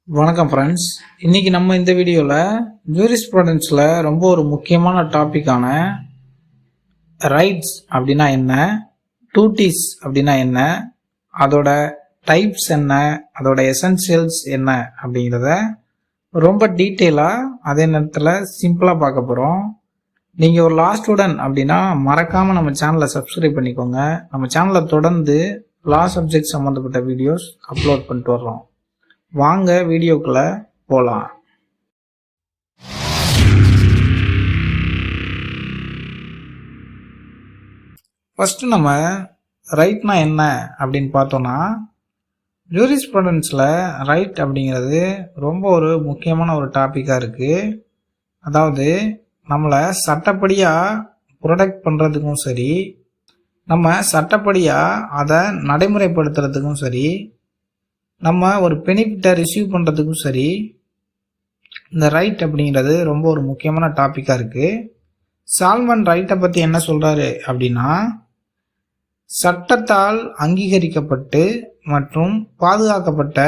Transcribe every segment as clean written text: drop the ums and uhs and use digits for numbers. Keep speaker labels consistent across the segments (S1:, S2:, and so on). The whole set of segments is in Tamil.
S1: வணக்கம் ஃப்ரெண்ட்ஸ். இன்னைக்கு நம்ம இந்த வீடியோவில் ஜூரிஸ்ப்ருடென்ஸில் ரொம்ப ஒரு முக்கியமான டாப்பிக்கான ரைட்ஸ் அப்படின்னா என்ன, டூட்டிஸ் அப்படின்னா என்ன, அதோட டைப்ஸ் என்ன, அதோட எசென்சியல்ஸ் என்ன அப்படிங்கிறத ரொம்ப டீட்டெயிலாக அதே நேரத்தில் சிம்பிளாக பார்க்க போகிறோம். நீங்கள் ஒரு லா ஸ்டூடெண்ட் அப்படின்னா மறக்காமல் நம்ம சேனலை சப்ஸ்கிரைப் பண்ணிக்கோங்க. நம்ம சேனலில் தொடர்ந்து லா சப்ஜெக்ட் சம்மந்தப்பட்ட வீடியோஸ் அப்லோட் பண்ணிட்டு வர்றோம். வாங்க வீடியோக்குள்ள போலாம். ஃபர்ஸ்ட் நம்ம ரைட்னா என்ன அப்படின்னு பார்த்தோம்னா, ஜூரிஸ்ப்ருடென்ஸில் ரைட் அப்படிங்கிறது ரொம்ப ஒரு முக்கியமான ஒரு டாப்பிக்காக இருக்குது. அதாவது நம்மளை சட்டப்படியாக ப்ரொடெக்ட் பண்ணுறதுக்கும் சரி, நம்ம சட்டப்படியாக அதை நடைமுறைப்படுத்துறதுக்கும் சரி, நம்ம ஒரு பெனிஃபிட்டை ரிசீவ் பண்ணுறதுக்கும் சரி, இந்த ரைட் அப்படிங்கிறது ரொம்ப ஒரு முக்கியமான டாப்பிக்காக இருக்குது. சால்மன் ரைட்டை பற்றி என்ன சொல்கிறாரு அப்படின்னா, சட்டத்தால் அங்கீகரிக்கப்பட்டு மற்றும் பாதுகாக்கப்பட்ட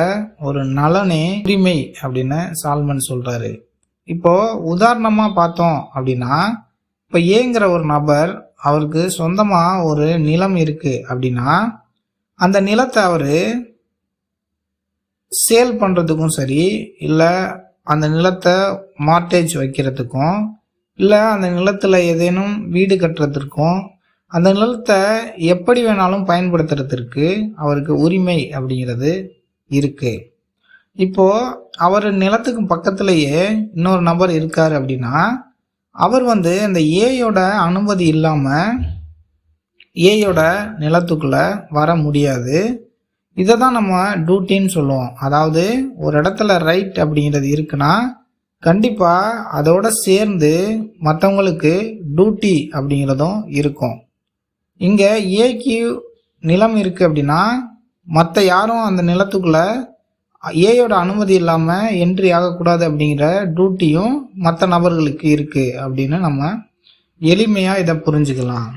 S1: ஒரு நலனே உரிமை அப்படின்னு சால்மன் சொல்கிறாரு. இப்போது உதாரணமாக பார்த்தோம் அப்படின்னா, இப்போ ஏங்கிற ஒரு நபர் அவருக்கு சொந்தமாக ஒரு நிலம் இருக்குது அப்படின்னா, அந்த நிலத்தை அவர் சேல் பண்ணுறதுக்கும் சரி, இல்லை அந்த நிலத்தை மார்டேஜ் வைக்கிறதுக்கும், இல்லை அந்த நிலத்தில் ஏதேனும் வீடு கட்டுறதுக்கும், அந்த நிலத்தை எப்படி வேணாலும் பயன்படுத்துறதுக்கு அவருக்கு உரிமை அப்படிங்கிறது இருக்குது. இப்போது அவர் நிலத்துக்கு பக்கத்துலேயே இன்னொரு நபர் இருக்கார் அப்படின்னா, அவர் அந்த ஏயோட அனுமதி இல்லாமல் ஏயோட நிலத்துக்குள்ளே வர முடியாது. இதை தான் நம்ம டியூட்டின்னு சொல்லுவோம். அதாவது ஒரு இடத்துல ரைட் அப்படிங்கிறது இருக்குன்னா கண்டிப்பாக அதோட சேர்ந்து மற்றவங்களுக்கு டியூட்டி அப்படிங்கிறதும் இருக்கும். இங்கே ஏக்கு நிலம் இருக்குது அப்படின்னா மற்ற யாரும் அந்த நிலத்துக்குள்ளே ஏயோட அனுமதி இல்லாமல் என்ட்ரி ஆகக்கூடாது அப்படிங்கிற டியூட்டியும் மற்ற நபர்களுக்கு இருக்குது அப்படின்னு நம்ம எளிமையாக இதை புரிஞ்சுக்கலாம்.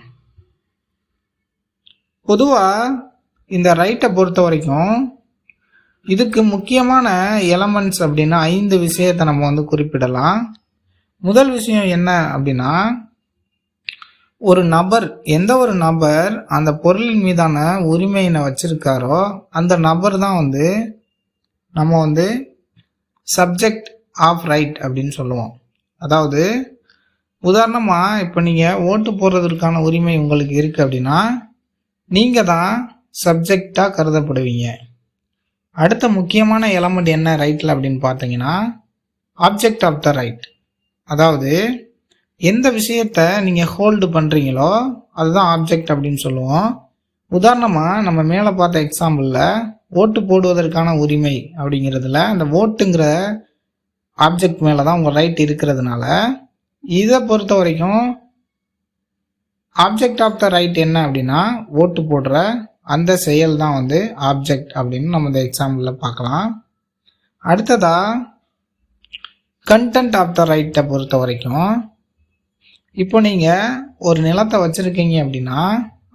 S1: பொதுவாக இந்த ரைட்டை பொறுத்த வரைக்கும் இதுக்கு முக்கியமான எலமெண்ட்ஸ் அப்படின்னா 5 விஷயத்தை நம்ம குறிப்பிடலாம். முதல் விஷயம் என்ன அப்படின்னா, ஒரு நபர், எந்த ஒரு நபர் அந்த பொருளின் மீதான உரிமையினை வச்சிருக்காரோ அந்த நபர் தான் நம்ம சப்ஜெக்ட் ஆஃப் ரைட் அப்படின்னு சொல்லுவோம். அதாவது உதாரணமாக இப்போ நீங்கள் ஓட்டு போடுறதுக்கான உரிமை உங்களுக்கு இருக்குது அப்படின்னா நீங்கள் தான் சப்ஜெக்டாக கருதப்படுவீங்க. அடுத்த முக்கியமான எலமெண்ட் என்ன ரைட்டில் அப்படின்னு பார்த்தீங்கன்னா, ஆப்ஜெக்ட் ஆஃப் த ரைட். அதாவது எந்த விஷயத்தை நீங்கள் ஹோல்டு பண்ணுறீங்களோ அதுதான் ஆப்ஜெக்ட் அப்படின்னு சொல்லுவோம். உதாரணமாக நம்ம மேலே பார்த்த எக்ஸாம்பிளில் ஓட்டு போடுவதற்கான உரிமை அப்படிங்கிறதுல அந்த ஓட்டுங்கிற ஆப்ஜெக்ட் மேலே தான் உங்கள் ரைட் இருக்கிறதுனால இதை பொறுத்த வரைக்கும் ஆப்ஜெக்ட் ஆஃப் த ரைட் என்ன அப்படின்னா ஓட்டு போடுற அந்த செயல் தான் ஆப்ஜெக்ட் அப்படின்னு நம்ம இந்த எக்ஸாம்பிளில் பார்க்கலாம். அடுத்ததாக கண்டென்ட் ஆஃப் த ரைட்டை பொறுத்த வரைக்கும், இப்போ நீங்கள் ஒரு நிலத்தை வச்சுருக்கீங்க அப்படின்னா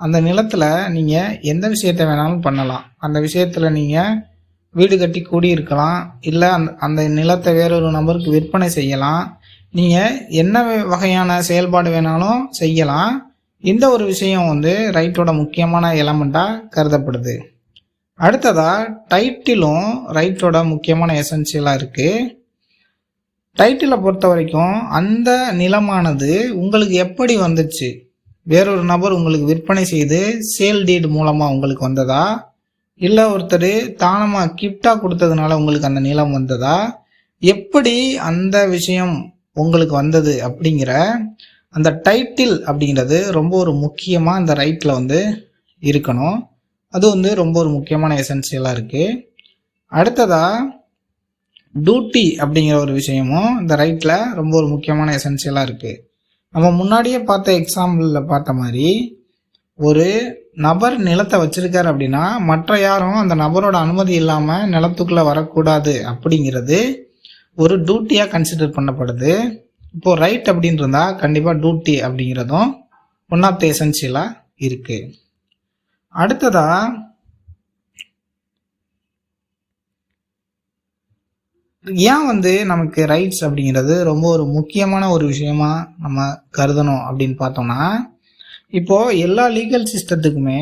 S1: அந்த நிலத்தில் நீங்கள் எந்த விஷயத்தை வேணாலும் பண்ணலாம். அந்த விஷயத்தில் நீங்கள் வீடு கட்டி கூடியிருக்கலாம், இல்லை அந்த நிலத்தை வேறொரு நபருக்கு விற்பனை செய்யலாம், நீங்கள் என்ன வகையான செயல்பாடு வேணாலும் செய்யலாம். இந்த ஒரு விஷயம் ரைட்டோட முக்கியமான எலமெண்ட்டாக கருதப்படுது. அடுத்ததாக டைட்டிலும் ரைட்டோட முக்கியமான எசென்சியலாக இருக்குது. டைட்டிலை பொறுத்த வரைக்கும் அந்த நிலமானது உங்களுக்கு எப்படி வந்துச்சு, வேறொரு நபர் உங்களுக்கு விற்பனை செய்து சேல் டீட் மூலமாக உங்களுக்கு வந்ததா, இல்லை ஒருத்தர் தானமாக கிஃப்டாக கொடுத்ததுனால உங்களுக்கு அந்த நிலம் வந்ததா, எப்படி அந்த விஷயம் உங்களுக்கு வந்தது அப்படிங்கிற அந்த டைட்டில் அப்படிங்கிறது ரொம்ப ஒரு முக்கியமாக இந்த ரைட்டில் இருக்கணும். அது ரொம்ப ஒரு முக்கியமான எசென்சியலாக இருக்குது. அடுத்ததாக டியூட்டி அப்படிங்கிற ஒரு விஷயமும் இந்த ரைட்டில் ரொம்ப ஒரு முக்கியமான எசென்சியலாக இருக்குது. நம்ம முன்னாடியே பார்த்த எக்ஸாம்பிளில் பார்த்த மாதிரி ஒரு நபர் நிலத்தை வச்சிருக்காரு அப்படின்னா மற்ற யாரும் அந்த நபரோட அனுமதி இல்லாமல் நிலத்துக்குள்ளே வரக்கூடாது அப்படிங்கிறது ஒரு டியூட்டியாக கன்சிடர் பண்ணப்படுது. இப்போது ரைட் அப்படின்னு இருந்தால் கண்டிப்பாக டியூட்டி அப்படிங்கிறதும் ஒன் ஆஃப் த எசென்சியலாக இருக்குது. அடுத்ததாக ஏன் வந்து நமக்கு ரைட்ஸ் அப்படிங்கிறது ரொம்ப ஒரு முக்கியமான ஒரு விஷயமா நம்ம கருதணும் அப்படின்னு பார்த்தோம்னா, இப்போ எல்லா லீகல் சிஸ்டத்துக்குமே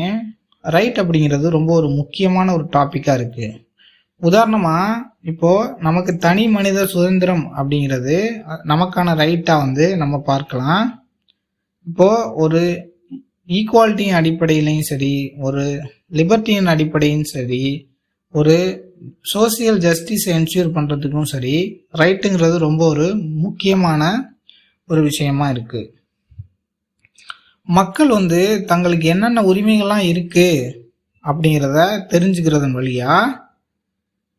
S1: ரைட் அப்படிங்கிறது ரொம்ப ஒரு முக்கியமான ஒரு டாப்பிக்காக இருக்கு. உதாரணமா இப்போ நமக்கு தனி மனித சுதந்திரம் அப்படிங்கிறது நமக்கான ரைட்டா வந்து நம்ம பார்க்கலாம். இப்போ ஒரு ஈக்குவாலிட்டியின் அடிப்படையிலையும் சரி, ஒரு லிபர்ட்டியின் அடிப்படையும் சரி, ஒரு சோசியல் ஜஸ்டிஸ் என்ஷூர் பண்றதுக்கும் சரி, ரைட்டுங்கிறது ரொம்ப ஒரு முக்கியமான ஒரு விஷயமா இருக்கு. மக்கள் வந்து தங்களுக்கு என்னென்ன உரிமைகள்லாம் இருக்கு அப்படிங்கிறத தெரிஞ்சுக்கிறதன் வழியா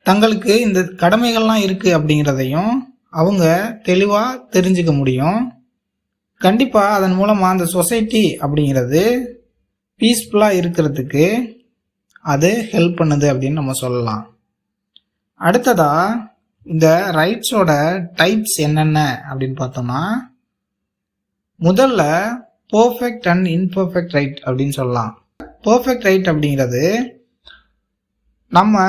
S1: தங்களுக்கு இந்த கடமைகள்லாம் இருக்கு அப்படிங்கிறதையும் அவங்க தெளிவா தெரிஞ்சுக்க முடியும். கண்டிப்பா அதன் மூலமா அந்த சொசைட்டி அப்படிங்கிறது பீஸ்ஃபுல்லா இருக்கிறதுக்கு அது ஹெல்ப் பண்ணுது அப்படின்னு நம்ம சொல்லலாம். அடுத்ததா இந்த ரைட்ஸோட டைப்ஸ் என்னென்ன அப்படின்னு பார்த்தோம்னா, முதல்ல பர்ஃபெக்ட் அண்ட் இன்பர்ஃபெக்ட் ரைட் அப்படின்னு சொல்லலாம். பர்ஃபெக்ட் ரைட் அப்படிங்கிறது நம்ம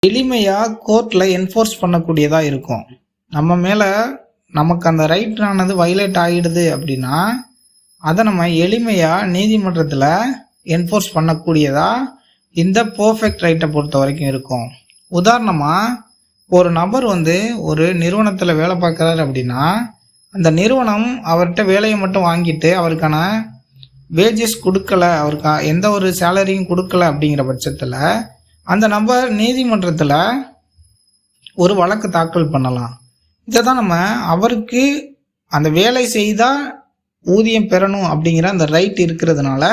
S1: எளிமையா கோர்ட்ல என்ஃபோர்ஸ் பண்ணக்கூடியதா இருக்கும். நம்ம மேல நமக்கு அந்த ரைட்டானது வயலேட் ஆகிடுது அப்படின்னா அதை நம்ம எளிமையா நீதிமன்றத்தில் என்ஃபோர்ஸ் பண்ணக்கூடியதா இந்த பர்ஃபெக்ட் ரைட்டை பொறுத்த வரைக்கும் இருக்கும். உதாரணமா ஒரு நபர் வந்து ஒரு நிறுவனத்தில் வேலை பார்க்குறாரு அப்படின்னா அந்த நிறுவனம் அவர்கிட்ட வேலையை மட்டும் வாங்கிட்டு அவருக்கான வேஜஸ் கொடுக்கல, அவருக்கு எந்த ஒரு சேலரியும் கொடுக்கல அப்படிங்கிற பட்சத்தில் அந்த நபர் நீதிமன்றத்தில் ஒரு வழக்கு தாக்கல் பண்ணலாம். இதை தான் நம்ம அவருக்கு அந்த வேலை செய்தால் ஊதியம் பெறணும் அப்படிங்கிற அந்த ரைட் இருக்கிறதுனால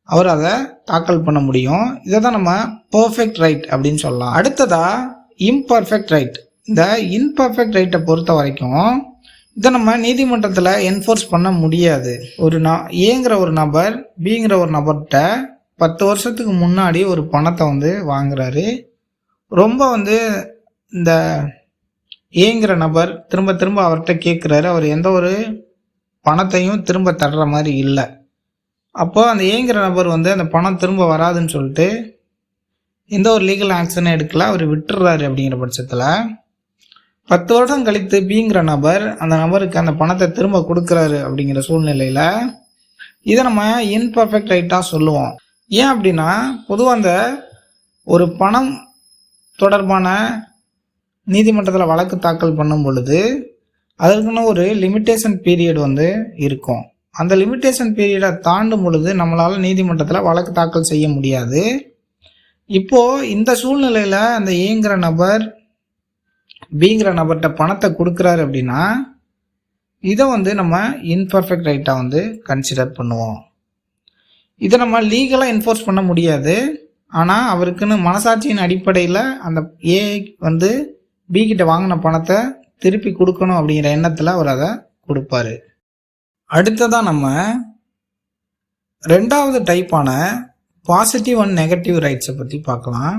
S1: அவர் அதை தாக்கல் பண்ண முடியும். இதை தான் நம்ம பர்ஃபெக்ட் ரைட் அப்படின்னு சொல்லலாம். அடுத்ததா இம்பர்ஃபெக்ட் ரைட். இந்த இன்பர்ஃபெக்ட் ரைட்டை பொறுத்த வரைக்கும் இதை நம்ம நீதிமன்றத்தில் என்ஃபோர்ஸ் பண்ண முடியாது. ஏங்கிற ஒரு நபர் பிங்கிற ஒரு நபர்கிட்ட 10 வருஷத்துக்கு முன்னாடி ஒரு பணத்தை வந்து வாங்குறாரு. ரொம்ப வந்து இந்த ஏங்கிற நபர் திரும்ப திரும்ப அவர்கிட்ட கேட்குறாரு. அவர் எந்த ஒரு பணத்தையும் திரும்ப தர்ற மாதிரி இல்லை. அப்போ அந்த ஏங்கிற நபர் வந்து அந்த பணம் திரும்ப வராதுன்னு சொல்லிட்டு எந்த ஒரு லீகல் ஆக்ஷனும் எடுக்கல, அவர் விட்டுறாரு. அப்படிங்கிற பட்சத்தில் 10 வருடம் கழித்து பிங்கிற நபர் அந்த நபருக்கு அந்த பணத்தை திரும்ப கொடுக்குறாரு. அப்படிங்கிற சூழ்நிலையில் இதை நம்ம இன்பர்ஃபெக்ட் ரைட்டாக சொல்லுவோம். ஏன் அப்படின்னா பொதுவாக அந்த ஒரு பணம் தொடர்பான நீதிமன்றத்தில் வழக்கு தாக்கல் பண்ணும் பொழுது அதற்குன்னு ஒரு லிமிட்டேஷன் பீரியட் வந்து இருக்கும். அந்த லிமிட்டேஷன் பீரியடை தாண்டும் பொழுது நம்மளால் நீதிமன்றத்தில் வழக்கு தாக்கல் செய்ய முடியாது. இப்போது இந்த சூழ்நிலையில் அந்த ஏங்கிற நபர் பிங்கிற நபர்கிட்ட பணத்தை கொடுக்குறாரு அப்படின்னா இதை வந்து நம்ம இன்பர்ஃபெக்ட் ரைட்டாக வந்து கன்சிடர் பண்ணுவோம். இதை நம்ம லீகலாக என்ஃபோர்ஸ் பண்ண முடியாது. ஆனால் அவருக்குன்னு மனசாட்சியின் அடிப்படையில் அந்த ஏ வந்து பி கிட்ட வாங்கின பணத்தை திருப்பி கொடுக்கணும் அப்படிங்கிற எண்ணத்தில் அவர் அதை கொடுப்பாரு. அடுத்ததான் நம்ம ரெண்டாவது டைப்பான பாசிட்டிவ் அண்ட் நெகட்டிவ் ரைட்ஸை பற்றி பார்க்கலாம்.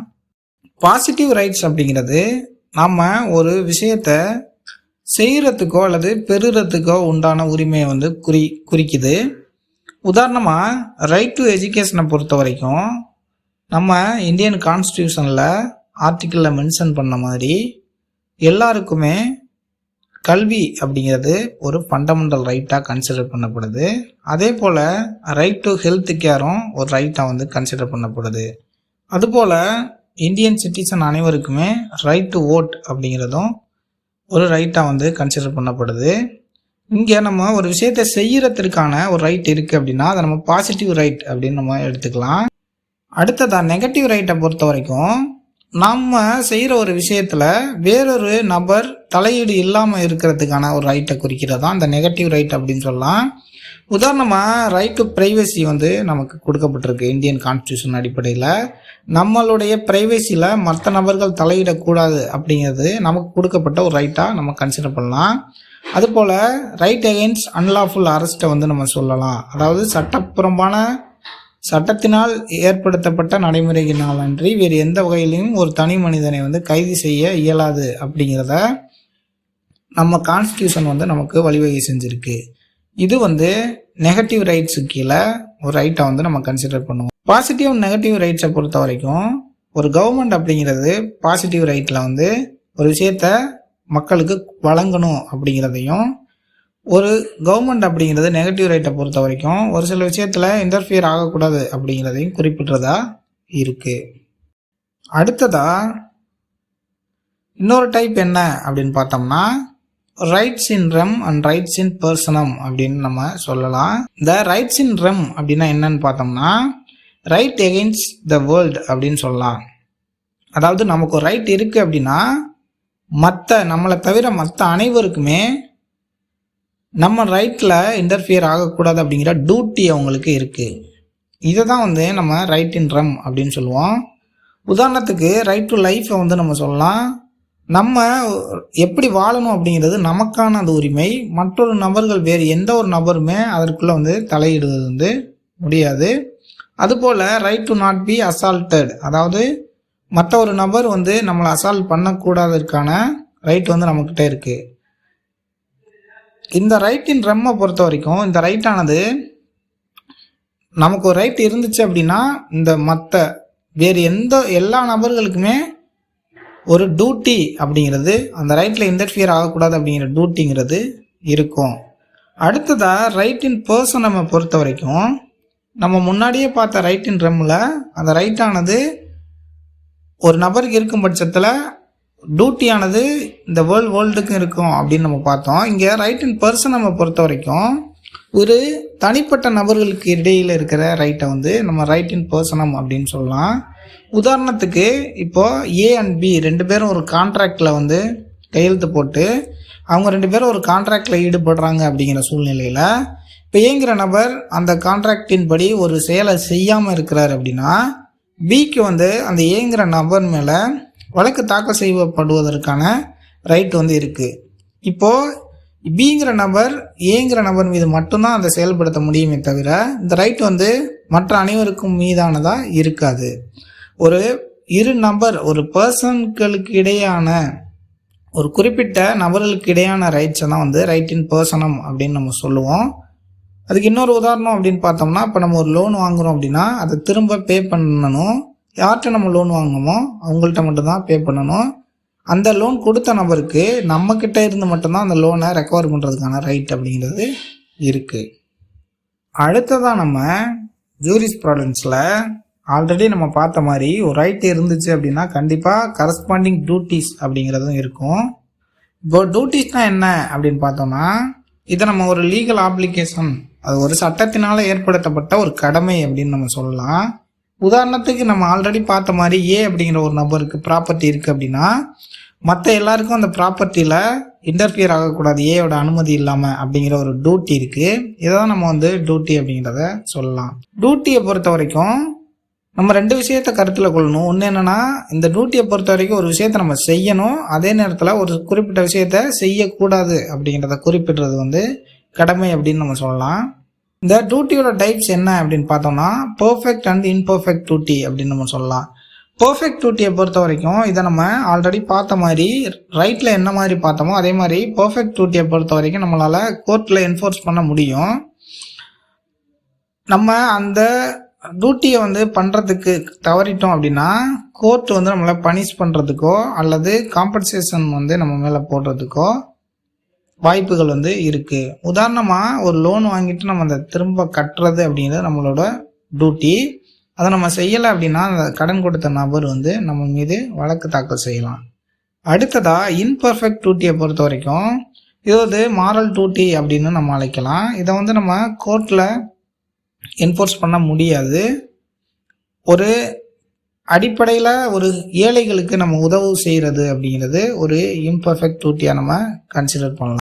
S1: பாசிட்டிவ் ரைட்ஸ் அப்படிங்கிறது நம்ம ஒரு விஷயத்தை செய்கிறதுக்கோ அல்லது பெறுறதுக்கோ உண்டான உரிமையை வந்து குறிக்குது. உதாரணமாக ரைட் டு எஜுகேஷனை பொறுத்த வரைக்கும் நம்ம இந்தியன் கான்ஸ்டியூஷனில் ஆர்டிக்கிளில் மென்ஷன் பண்ண மாதிரி எல்லாருக்குமே கல்வி அப்படிங்கிறது ஒரு ஃபண்டமெண்டல் ரைட்டாக கன்சிடர் பண்ணப்படுது. அதே போல் ரைட் டு ஹெல்த் கேரும் ஒரு ரைட்டாக வந்து கன்சிடர் பண்ணப்படுது. அதுபோல் இந்தியன் சிட்டிசன் அனைவருக்குமே ரைட் டு ஓட் அப்படிங்கிறதும் ஒரு ரைட்டாக வந்து கன்சிடர் பண்ணப்படுது. இங்கே நம்ம ஒரு விஷயத்தை செய்யறதுக்கான ஒரு ரைட் இருக்குது அப்படின்னா அதை நம்ம பாசிட்டிவ் ரைட் அப்படின்னு நம்ம எடுத்துக்கலாம். அடுத்ததான் நெகட்டிவ் ரைட்டை பொறுத்த வரைக்கும் நம்ம செய்கிற ஒரு விஷயத்தில் வேறொரு நபர் தலையீடு இல்லாமல் இருக்கிறதுக்கான ஒரு ரைட்டை குறிக்கிறது தான் இந்த நெகட்டிவ் ரைட் அப்படின்னு சொல்லலாம். உதாரணமாக ரைட் டு ப்ரைவசி வந்து நமக்கு கொடுக்கப்பட்டிருக்கு இந்தியன் கான்ஸ்டியூஷன் அடிப்படையில். நம்மளுடைய ப்ரைவசியில் மற்ற நபர்கள் தலையிடக்கூடாது அப்படிங்கிறது நமக்கு கொடுக்கப்பட்ட ஒரு ரைட்டாக நம்ம கன்சிடர் பண்ணலாம். அதுபோல் ரைட் அகெயின்ஸ்ட் அன்லாஃபுல் அரெஸ்ட்டை வந்து நம்ம சொல்லலாம். அதாவது சட்டப்புறம்பான சட்டத்தினால் ஏற்படுத்தப்பட்ட நடைமுறையினால் அன்றி வேறு எந்த வகையிலையும் ஒரு தனி மனிதனை வந்து கைது செய்ய இயலாது அப்படிங்கிறத நம்ம கான்ஸ்டியூஷன் வந்து நமக்கு வழிவகை செஞ்சுருக்கு. இது வந்து நெகட்டிவ் ரைட்ஸு கீழே ஒரு ரைட்டை வந்து நம்ம கன்சிடர் பண்ணுவோம். பாசிட்டிவ் நெகட்டிவ் ரைட்ஸை பொறுத்த வரைக்கும் ஒரு கவர்மெண்ட் அப்படிங்கிறது பாசிட்டிவ் ரைட்டில் வந்து ஒரு விஷயத்த மக்களுக்கு வழங்கணும் அப்படிங்கிறதையும், ஒரு கவர்மெண்ட் அப்படிங்கிறது நெகட்டிவ் ரைட்டை பொறுத்த வரைக்கும் ஒரு சில விஷயத்தில் இன்டர்ஃபியர் ஆகக்கூடாது அப்படிங்கிறதையும் குறிப்பிட்றதா இருக்குது. அடுத்ததா இன்னொரு டைப் என்ன அப்படின்னு பார்த்தோம்னா rights in rem and rights in personam அப்படின்னு நம்ம சொல்லலாம். இந்த ரைட்ஸ் இன் ரெம் அப்படின்னா என்னன்னு பார்த்தோம்னா ரைட் எகெயின்ஸ்ட் த வேர்ல்டு அப்படின்னு சொல்லலாம். அதாவது நமக்கு ஒரு ரைட் இருக்குது அப்படின்னா நம்மளை தவிர மற்ற அனைவருக்குமே நம்ம ரைட்டில் இன்டர்ஃபியர் ஆகக்கூடாது அப்படிங்கிற டியூட்டி அவங்களுக்கு இருக்குது. இதை தான் நம்ம ரைட் இன் ரெம் அப்படின்னு சொல்லுவோம். உதாரணத்துக்கு ரைட் டு லைஃப்பை நம்ம சொல்லலாம். நம்ம எப்படி வாழணும் அப்படிங்கிறது நமக்கான அது உரிமை. மற்றொரு நபர்கள் வேறு எந்த ஒரு நபருமே அதற்குள்ளே தலையிடுவது முடியாது. அதுபோல் right to not be assaulted, அதாவது மற்ற ஒரு நபர் நம்மளை அசால்ட் பண்ணக்கூடாதற்கான ரைட் நம்மக்கிட்ட இருக்குது. இந்த ரைட் இன் ரெம்மை பொறுத்த வரைக்கும் இந்த ரைட்டானது நமக்கு ஒரு ரைட் இருந்துச்சு அப்படின்னா இந்த வேறு எல்லா நபர்களுக்குமே ஒரு டியூட்டி அப்படிங்கிறது, அந்த ரைட்டில் இன்டர்ஃபியர் ஆகக்கூடாது அப்படிங்கிற டியூட்டிங்கிறது இருக்கும். அடுத்ததாக ரைட் இன் பர்சன் நம்ம பொறுத்த வரைக்கும் நம்ம முன்னாடியே பார்த்த ரைட் இன் ரெம்மில் அந்த ரைட்டானது ஒரு நபருக்கு இருக்கும் பட்சத்தில் டியூட்டியானது இந்த வேர்ல்டுக்கும் இருக்கும் அப்படின்னு நம்ம பார்த்தோம். இங்கே ரைட் இன் பர்சன் நம்ம பொறுத்த வரைக்கும் ஒரு தனிப்பட்ட நபர்களுக்கு இடையில் இருக்கிற ரைட்டை நம்ம ரைட் இன் பர்சனம் அப்படின்னு சொல்லலாம். உதாரணத்துக்கு இப்போது ஏ அண்ட் பி 2 பேரும் ஒரு கான்ட்ராக்டில் கையெழுத்து போட்டு அவங்க 2 பேரும் ஒரு கான்ட்ராக்டில் ஈடுபடுறாங்க அப்படிங்கிற சூழ்நிலையில் இப்போ ஏங்கிற நபர் அந்த கான்ட்ராக்டின் படி ஒரு செயலை செய்யாமல் இருக்கிறார் அப்படின்னா பிக்கு அந்த ஏங்கிற நபர் மேலே வழக்கு தாக்கல் செய்யப்படுவதற்கான ரைட் இருக்குது. இப்போது பிங்கிற நபர் ஏங்கிற நபர் மீது மட்டும்தான் அதை செயல்படுத்த முடியுமே தவிர இந்த ரைட் மற்ற அனைவருக்கும் மீதானதாக இருக்காது. ஒரு பர்சன்களுக்கு இடையான ஒரு குறிப்பிட்ட நபர்களுக்கு இடையான ரைட்ஸை தான் ரைட் இன் பர்சனம் அப்படின்னு நம்ம சொல்லுவோம். அதுக்கு இன்னொரு உதாரணம் அப்படின்னு பார்த்தோம்னா இப்போ நம்ம ஒரு லோன் வாங்குகிறோம் அப்படின்னா அதை திரும்ப பே பண்ணணும். யார்கிட்ட நம்ம லோன் வாங்கினோமோ அவங்கள்ட்ட மட்டும்தான் பே பண்ணணும். அந்த லோன் கொடுத்த நபருக்கு நம்மக்கிட்ட இருந்து மட்டும்தான் அந்த லோனை ரெக்கவர் பண்ணுறதுக்கான ரைட் அப்படிங்கிறது இருக்குது. அடுத்ததான் நம்ம ஜூரிஸ்ப்ரூடென்ஸில் ஆல்ரெடி நம்ம பார்த்த மாதிரி ஒரு ரைட் இருந்துச்சு அப்படின்னா கண்டிப்பாக கரஸ்பாண்டிங் டியூட்டிஸ் அப்படிங்கிறதும் இருக்கும். இப்போ டியூட்டிஸ்னால் என்ன அப்படின்னு பார்த்தோம்னா இதை நம்ம ஒரு லீகல் ஆப்ளிகேஷன், அது ஒரு சட்டத்தினால் ஏற்படுத்தப்பட்ட ஒரு கடமை அப்படின்னு நம்ம சொல்லலாம். உதாரணத்துக்கு நம்ம ஆல்ரெடி பார்த்த மாதிரி ஏ அப்படிங்கிற ஒரு நபருக்கு ப்ராப்பர்ட்டி இருக்குது அப்படின்னா மற்ற எல்லாருக்கும் அந்த ப்ராப்பர்ட்டியில் இன்டர்ஃபியர் ஆகக்கூடாது ஏயோட அனுமதி இல்லாமல் அப்படிங்கிற ஒரு டியூட்டி இருக்குது. இதை தான் நம்ம டியூட்டி அப்படிங்கிறத சொல்லலாம். டியூட்டியை பொறுத்த வரைக்கும் நம்ம 2 விஷயத்தை கருத்தில் கொள்ளணும். ஒன்று என்னென்னா இந்த டியூட்டியை பொறுத்த வரைக்கும் ஒரு விஷயத்தை நம்ம செய்யணும், அதே நேரத்தில் ஒரு குறிப்பிட்ட விஷயத்தை செய்யக்கூடாது அப்படிங்கிறத குறிப்பிடுறது கடமை அப்படின்னு நம்ம சொல்லலாம். இந்த டியூட்டியோட டைப்ஸ் என்ன அப்படின்னு பார்த்தோம்னா பர்ஃபெக்ட் அண்ட் இன்பர்ஃபெக்ட் டியூட்டி அப்படின்னு நம்ம சொல்லலாம். பர்ஃபெக்ட் டியூட்டியை பொறுத்த வரைக்கும் இதை நம்ம ஆல்ரெடி பார்த்த மாதிரி ரைட்டில் என்ன மாதிரி பார்த்தோமோ அதே மாதிரி பர்ஃபெக்ட் டியூட்டியை பொறுத்த வரைக்கும் நம்மளால் கோர்ட்டில் என்ஃபோர்ஸ் பண்ண முடியும். நம்ம அந்த டியூட்டியை பண்ணுறதுக்கு தவறிட்டோம் அப்படின்னா கோர்ட் நம்மளை பனிஷ் பண்ணுறதுக்கோ அல்லது காம்பன்சேஷன் நம்ம மேலே போடுறதுக்கோ வாய்ப்புகள் இருக்குது. உதாரணமாக ஒரு லோன் வாங்கிட்டு நம்ம அதை திரும்ப கட்டுறது அப்படிங்கிறது நம்மளோட டியூட்டி. அதை நம்ம செய்யலை அப்படின்னா அந்த கடன் கொடுத்த நபர் நம்ம மீது வழக்கு தாக்கல் செய்யலாம். அடுத்ததாக இன்பர்ஃபெக்ட் டியூட்டியை பொறுத்த வரைக்கும் இது மாரல் டியூட்டி அப்படின்னு நம்ம அழைக்கலாம். இதை நம்ம கோர்ட்டில் என்ஃபோர்ஸ் பண்ண முடியாது. ஒரு அடிப்படையில் ஒரு ஏழைகளுக்கு நம்ம உதவு செய்கிறது அப்படிங்கிறது ஒரு இம்பர்ஃபெக்ட் டியூட்டியாக நம்ம கன்சிடர் பண்ணலாம்.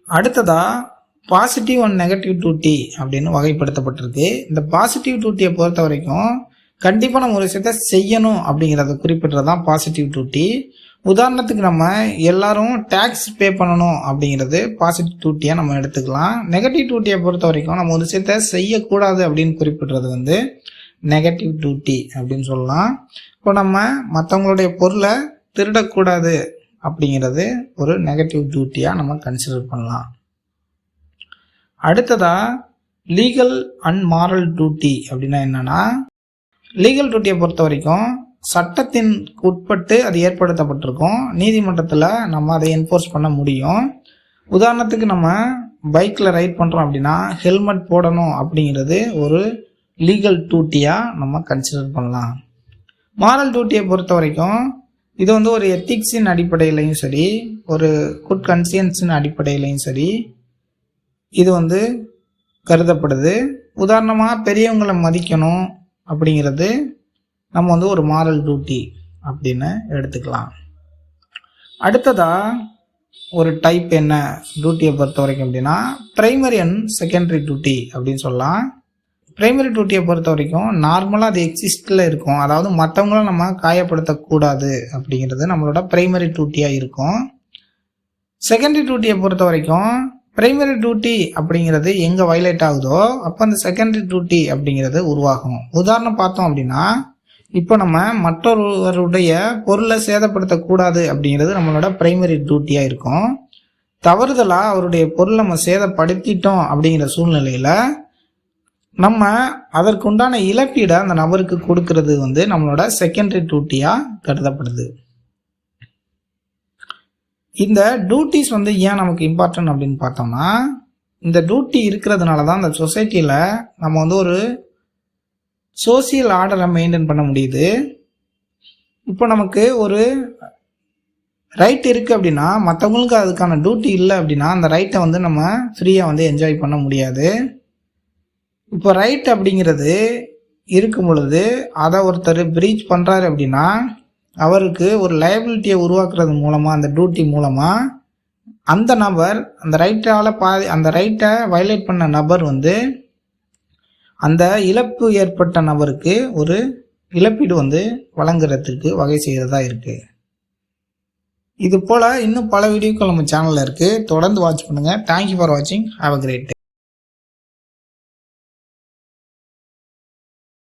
S1: அடுத்ததாக பாசிட்டிவ் அண்ட் நெகட்டிவ் டியூட்டி அப்படின்னு வகைப்படுத்தப்பட்டிருக்கு. இந்த பாசிட்டிவ் டியூட்டியை பொறுத்த வரைக்கும் கண்டிப்பாக நம்ம ஒரு விஷயத்தை செய்யணும் அப்படிங்கிறத குறிப்பிட்றது தான் பாசிட்டிவ் டியூட்டி. உதாரணத்துக்கு நம்ம எல்லாரும் டேக்ஸ் பே பண்ணணும் அப்படிங்கிறது பாசிட்டிவ் டியூட்டியாக நம்ம எடுத்துக்கலாம். நெகட்டிவ் டியூட்டியை பொறுத்த வரைக்கும் நம்ம ஒரு விஷயத்தை செய்யக்கூடாது அப்படின்னு குறிப்பிட்றது நெகட்டிவ் டியூட்டி அப்படின்னு சொல்லலாம். இப்போ நம்ம மற்றவங்களுடைய பொருளை திருடக்கூடாது அப்படிங்கிறது ஒரு நெகட்டிவ் டியூட்டியாக நம்ம கன்சிடர் பண்ணலாம். அடுத்ததாக லீகல் அண்ட் மாரல் டியூட்டி அப்படின்னா என்னன்னா லீகல் டியூட்டியை பொறுத்த வரைக்கும் சட்டத்தின் உட்பட்டு அது ஏற்படுத்தப்பட்டிருக்கும். நீதிமன்றத்தில் நம்ம அதை என்ஃபோர்ஸ் பண்ண முடியும். உதாரணத்துக்கு நம்ம பைக்கில் ரைட் பண்ணுறோம் அப்படின்னா ஹெல்மெட் போடணும் அப்படிங்கிறது ஒரு லீகல் டியூட்டியாக நம்ம கன்சிடர் பண்ணலாம். மாரல் டியூட்டியை பொறுத்த வரைக்கும் இது வந்து ஒரு எத்திக்ஸின் அடிப்படையிலையும் சரி, ஒரு குட் கன்சியன்ஸின் அடிப்படையிலையும் சரி இது வந்து கருதப்படுது. உதாரணமாக பெரியவங்களை மதிக்கணும் அப்படிங்கிறது நம்ம வந்து ஒரு மாரல் டியூட்டி அப்படின்னு எடுத்துக்கலாம். அடுத்ததாக ஒரு டைப் என்ன டியூட்டியை பொறுத்த வரைக்கும் அப்படின்னா பிரைமரி அண்ட் செகண்டரி டியூட்டி அப்படின்னு சொல்லலாம். பிரைமரி டியூட்டியை பொறுத்த வரைக்கும் நார்மலாக அது எக்ஸிஸ்டில் இருக்கும். அதாவது மற்றவங்கள நம்ம காயப்படுத்தக்கூடாது அப்படிங்கிறது நம்மளோட பிரைமரி டியூட்டியாக இருக்கும். செகண்டரி டியூட்டியை பொறுத்த வரைக்கும் பிரைமரி டியூட்டி அப்படிங்கிறது எங்கே வயலேட் ஆகுதோ அப்போ அந்த செகண்டரி டியூட்டி அப்படிங்கிறது உருவாகும். உதாரணம் பார்த்தோம் அப்படின்னா இப்போ நம்ம மற்றொருவருடைய பொருளை சேதப்படுத்தக்கூடாது அப்படிங்கிறது நம்மளோட பிரைமரி டியூட்டியாக இருக்கும். தவறுதலாக அவருடைய பொருளை நம்ம சேதப்படுத்திட்டோம் அப்படிங்கிற சூழ்நிலையில் நம்ம அதற்குண்டான இழப்பீடை அந்த நபருக்கு கொடுக்கறது வந்து நம்மளோட செகண்டரி டியூட்டியாக கருதப்படுது. இந்த டியூட்டிஸ் வந்து ஏன் நமக்கு இம்பார்ட்டன்ட் அப்படின்னு பார்த்தோம்னா இந்த டியூட்டி இருக்கிறதுனால தான் இந்த சொசைட்டியில் நம்ம வந்து ஒரு சோசியல் ஆர்டரை மெயின்டைன் பண்ண முடியுது. இப்போ நமக்கு ஒரு ரைட் இருக்குது அப்படின்னா மற்றவங்களுக்கு அதுக்கான டியூட்டி இல்லை அப்படின்னா அந்த ரைட்டை வந்து நம்ம ஃப்ரீயாக வந்து என்ஜாய் பண்ண முடியாது. இப்போ ரைட் அப்படிங்கிறது இருக்கும் பொழுது அதை ஒருத்தர் பிரீச் பண்ணுறாரு அப்படின்னா அவருக்கு ஒரு லைபிலிட்டியை உருவாக்குறது மூலமாக அந்த டியூட்டி மூலமாக அந்த நபர் அந்த ரைட்டை வயலேட் பண்ண நபர் வந்து அந்த இழப்பு ஏற்பட்ட நபருக்கு ஒரு இழப்பீடு வந்து வழங்குறதுக்கு வகை செய்கிறதா இருக்குது. இது போல் இன்னும் பல வீடியோக்கள் நம்ம சேனலில் இருக்குது. தொடர்ந்து வாட்ச் பண்ணுங்கள். தேங்க்யூ ஃபார் வாட்சிங். Have a great day.